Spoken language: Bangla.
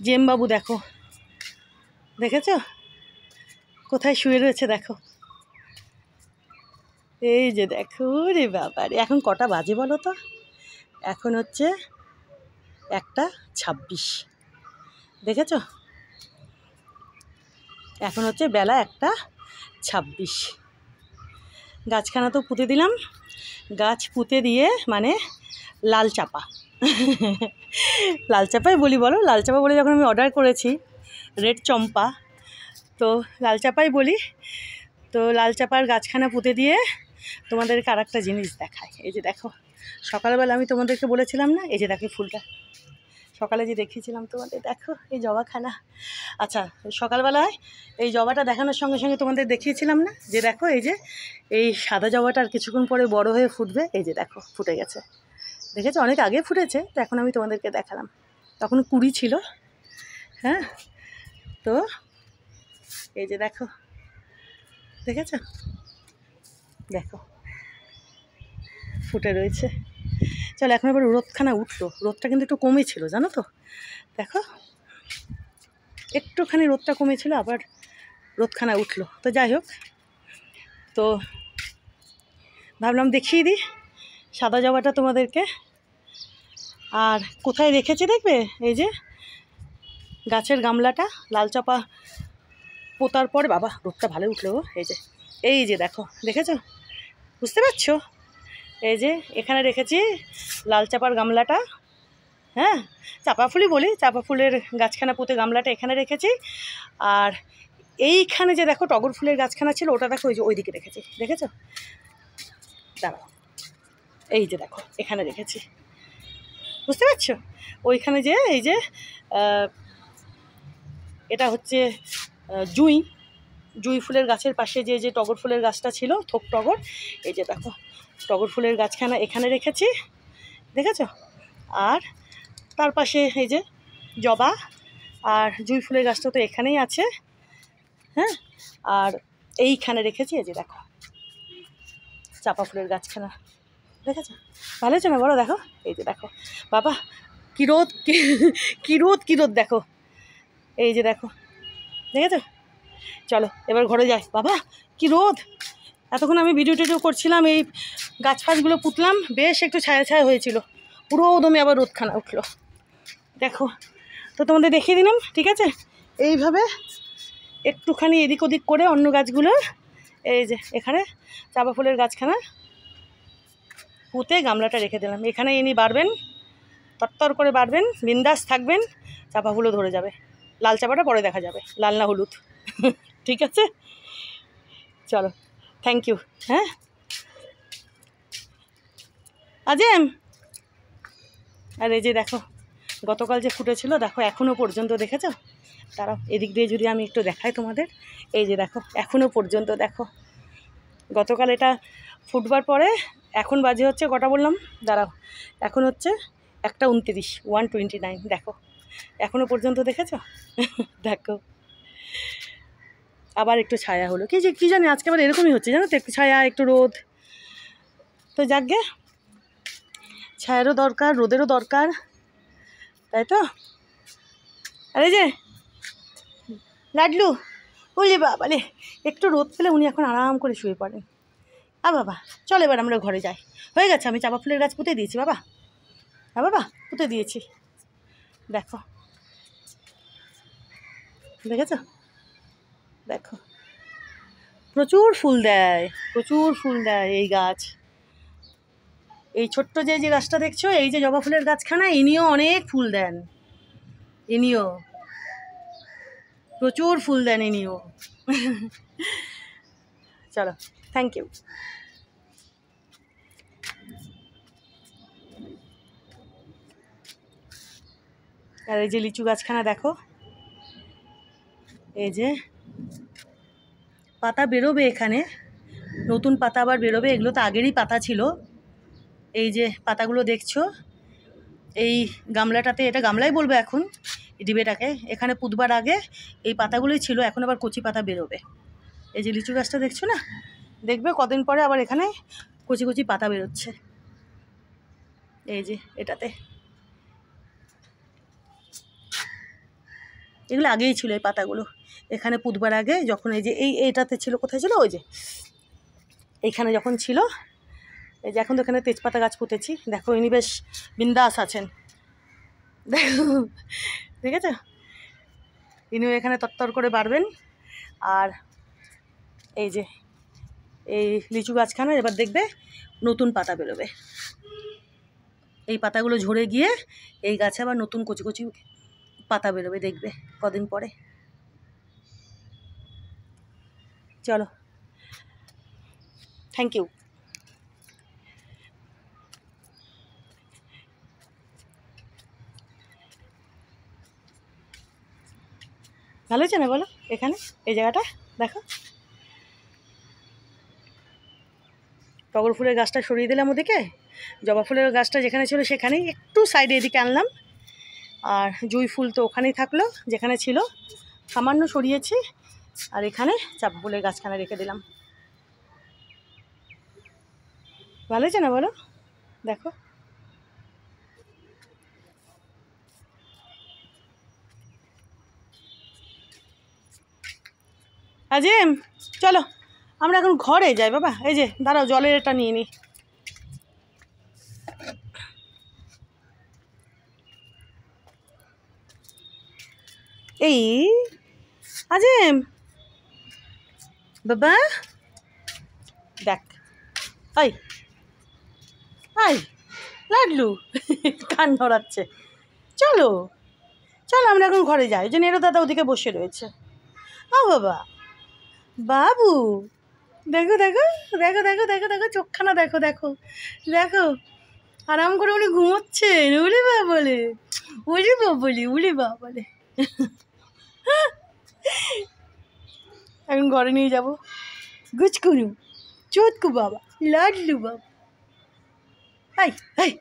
জেমবাবু দেখো, দেখেছো কোথায় শুয়ে রয়েছে দেখো। এই যে দেখো রে বাবা রে, এখন কটা বাজে বলো তো? এখন হচ্ছে 1:26। দেখেছো, এখন হচ্ছে বেলা 1:26। গাছখানা তো পুঁতে দিলাম। গাছ পুঁতে দিয়ে মানে লাল চাপা লাল চাপাই বলি বলো, লাল চাপা বলে যখন আমি অর্ডার করেছি রেড চম্পা, তো লাল চাপাই বলি। তো লাল চাপার গাছখানা পুঁতে দিয়ে তোমাদেরকে আর একটা জিনিস দেখায়। এই যে দেখো, সকালবেলা আমি তোমাদেরকে বলেছিলাম না, এই যে দেখো ফুলটা সকালে যে দেখিয়েছিলাম তোমাদের, দেখো এই জবাখানা। আচ্ছা, সকালবেলায় এই জবাটা দেখানোর সঙ্গে সঙ্গে তোমাদের দেখিয়েছিলাম না যে দেখো এই যে এই সাদা জবাটা আর কিছুক্ষণ পরে বড় হয়ে ফুটবে। এই যে দেখো ফুটে গেছে, দেখেছো অনেক আগে ফুটেছে, তো এখন আমি তোমাদেরকে দেখালাম। তখন কুড়ি ছিল। হ্যাঁ, তো এই যে দেখো, দেখেছো, দেখো ফুটে রয়েছে। চলো এখন এবার রোদখানা উঠলো, রোদটা কিন্তু একটু কমেছিল জানো তো, দেখো একটুখানি রোদটা কমেছিল, আবার রোদখানা উঠলো। তো যাই হোক, তো ভাবলাম দেখিয়ে দিই সাদা জবাটা তোমাদেরকে। আর কোথায় রেখেছি দেখবে, এই যে গাছের গামলাটা লাল চাপা পোতার পরে, বাবা রোদটা ভালো উঠলো। এই যে দেখো, দেখেছো, বুঝতে পারছো? এই যে এখানে রেখেছি লাল চাপার গামলাটা। হ্যাঁ, চাপা ফুলই বলি, চাপা ফুলের গাছখানা পুঁতে গামলাটা এখানে রেখেছি। আর এইখানে যে দেখো টগর ফুলের গাছখানা ছিল, ওটা দেখো ওই যে ওইদিকে রেখেছি, দেখেছো? দাঁড়াও, এই যে দেখো এখানে রেখেছি, বুঝতে পারছো? ওইখানে যে এই যে এটা হচ্ছে জুঁই ফুলের গাছের পাশে যে যে টগর ফুলের গাছটা ছিল, থোক টগর, এই যে দেখো টগর ফুলের গাছখানা এখানে রেখেছি, দেখেছো? আর তার পাশে এই যে জবা আর জুঁই ফুলের গাছটা তো এখানেই আছে। হ্যাঁ, আর এইখানে রেখেছি এই যে দেখো চাপা ফুলের গাছখানা, দেখেছো? ভালো হচ্ছে না বলো? দেখো এই যে দেখো, বাবা কী রোদ, কী রোদ দেখো, এই যে দেখো, দেখেছো? চলো এবার ঘরে যাই। বাবা কী রোদ, এতক্ষণ আমি ভিডিও টিডিও করছিলাম, এই গাছ ফাছগুলো পুতলাম, বেশ একটু ছায়া ছায়া হয়েছিল, পুরো দমে আবার রোদখানা উঠলো। দেখো, তো তোমাদের দেখিয়ে দিলাম, ঠিক আছে? এইভাবে একটুখানি এদিক ওদিক করে অন্য গাছগুলো, এই যে এখানে চাপা ফুলের গাছখানা পুঁতে গামলাটা রেখে দিলাম। এখানে ইনি বাড়বেন, তরতর করে বাড়বেন, বিন্দাস থাকবেন, চাপা ফুলও ধরে যাবে। লাল চাপাটা পরে দেখা যাবে, লাল না হলুদ ঠিক আছে? চলো, থ্যাংক ইউ। হ্যাঁ আজিম, আর এই যে দেখো গতকাল যে ফুটেছিল দেখো এখনও পর্যন্ত, দেখেছো? তারাও এদিক দিয়ে যদি আমি একটু দেখাই তোমাদের, এই যে দেখো এখনও পর্যন্ত দেখো, গতকাল এটা ফুটবার পরে এখন বাজে হচ্ছে কটা বললাম, দাঁড়াও, এখন হচ্ছে 1:29, 1:29, দেখো এখনও পর্যন্ত, দেখেছো? দেখো আবার একটু ছায়া হলো, কি জানি আজকে আবার এরকমই হচ্ছে জানো তো, একটু ছায়া একটু রোদ। তো যাকগে, ছায়ারও দরকার, রোদেরও দরকার, তাই তো? আরে যে লাডলু, বলি বাবালে, একটু রোদ পেলে উনি এখন আরাম করে শুয়ে পড়েন। বাবা চল এবার আমরা ঘরে যাই, হয়ে গেছে, আমি চাপা ফুলের গাছ পুঁতে দিয়েছি বাবা। হ্যাঁ বাবা, পুঁতে দিয়েছি, দেখো, দেখেছো? দেখো প্রচুর ফুল দেয়, প্রচুর ফুল দেয় এই গাছ। এই ছোট্ট যে যে গাছটা দেখছো, এই যে জবা ফুলের গাছখানা, ইনিও অনেক ফুল দেন, ইনিও প্রচুর ফুল দেন, ইনিও চলো, থ্যাংক ইউ। আর এই যে লিচু গাছখানা দেখো, এই যে পাতা বেরোবে, এখানে নতুন পাতা আবার বেরোবে, এগুলো তো আগেরই পাতা ছিল। এই যে পাতাগুলো দেখছো এই গামলাটাতে, এটা গামলাই বলবো এখন, ডিবেটাকে, এখানে পুঁতবার আগে এই পাতাগুলোই ছিল, এখন আবার কচি পাতা বেরোবে। এই যে লিচু গাছটা দেখছো না, দেখবে কদিন পরে আবার এখানে কচি কচি পাতা বেরোচ্ছে, এই যে এটাতে। এগুলো আগেই ছিল এই পাতাগুলো, এখানে পুঁতবার আগে যখন এই যে এইটাতে ছিল, কোথায় ছিল, ওই যে এইখানে যখন ছিল। এই যে এখন তো এখানে তেজপাতা গাছ পুঁতেছি, দেখো ইনি বেশ বিন্দাস আছেন, দেখো ঠিক আছে, ইনিও এখানে তত্তর করে বাড়বেন। আর এই যে এই লিচু গাছখানা এবার দেখবে নতুন পাতা বেরোবে, এই পাতাগুলো ঝরে গিয়ে এই গাছে আবার নতুন কচি কচি পাতা বেরোবে, দেখবে কদিন পরে। চলো, থ্যাংক ইউ। ভালো হয়েছে না বলো? এখানে এই জায়গাটা দেখো, টগর ফুলের গাছটা সরিয়ে দিলাম ওদিকে, জবা ফুলের গাছটা যেখানে ছিল সেখানেই একটু সাইডে এদিকে আনলাম, আর জুঁই ফুল তো ওখানেই থাকলো যেখানে ছিল, সামান্য সরিয়েছি, আর এখানে চাঁপা ফুলের গাছখানা রেখে দিলাম। ভালো হয়েছে না বলো? দেখো আজিম, চলো আমরা এখন ঘরে যাই বাবা। এই যে দাঁড়াও, জলের এটা নিয়ে নিই। এই আজিম বাবা দেখ, আই আই লাডলু কান ধরাচ্ছে। চলো চলো আমরা এখন ঘরে যাই, ওই যে নেরো দাদা ওদিকে বসে রয়েছে। ও বাবা, বাবু দেখো দেখো দেখো দেখো দেখো দেখো চোখখানা দেখো দেখো দেখো, আরাম করে উনি ঘুমোচ্ছেন। উলি বা বলে, উলি বা বলি, উলি বা বলে। এখন ঘরে নিয়ে যাবো গুচকুনু চোতকু বাবা, লাডলু বাবা। High high